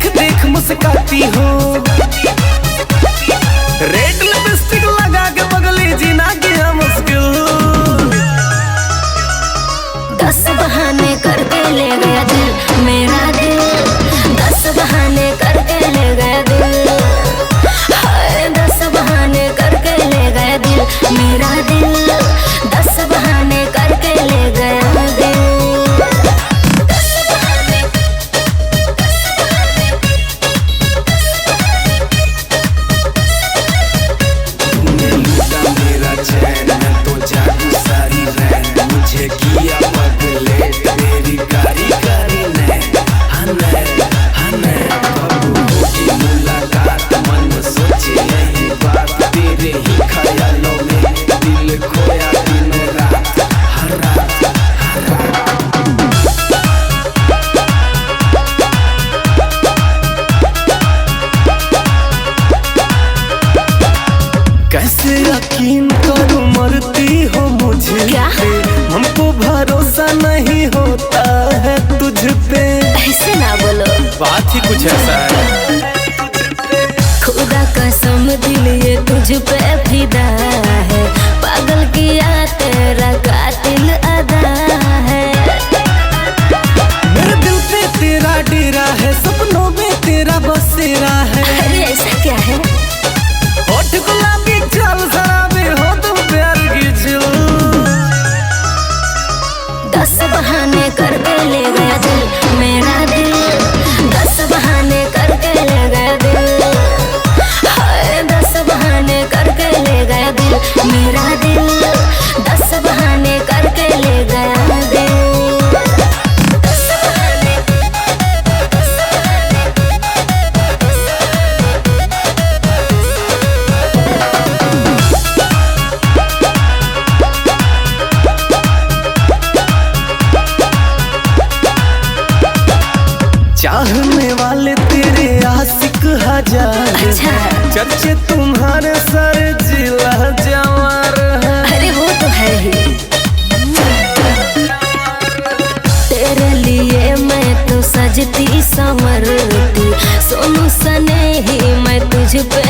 देख देख मुस्काती हो। रेड लिपस्टिक लगा के पगली जीना गया मुश्किल। 10 बहाने करके ले गया दिल मेरा दिल, 10 बहाने करके ले गया दिल। हाय 10 बहाने करके ले गया दिल मेरा दिल, 10 बहाने करके ले गया दिल। मेरा चैन मैं तो जादू सारी रैन, मुझे किया बदले तेरी कारी कारी नैन। हने कब होगी मुलाकात, मन सोचे यही बात, तेरे ही ख्यालों में दिल खोया दिन रात, हर रात हर रात। कैसे यकीन करूं मरती हो मुझे पे, हमको भरोसा नहीं होता है तुझ पे। ऐसे ना बोलो, बात ही कुछ ऐसा है। खुदा कसम दिल ये तुझ पे फिदा है, पागल किया तेरा कातिल अदा है। मेरे दिल पे तेरा डेरा है, सपनों में तेरा बसेरा है। अरे ऐसा क्या है? होठ गुलाबी चाल शराबी हो तुम प्यार की चिल। 10 बहाने करके ले गया दिल मेरा दिल, 10 बहाने करके ले गया दिल। हाय 10 बहाने करके ले गया दिल मेरा दिल, 10 बहाने करके ले गया दिल। 10 बहाने, 10 चाहने वाले तेरे आशिक हजार, अच्छा। चर्चे तुम्हारे सर जिला जवार है। अरे वो तो है ही, तेरे लिए मैं तो सजती संवरती, सोनू सने ही मैं तुझ पे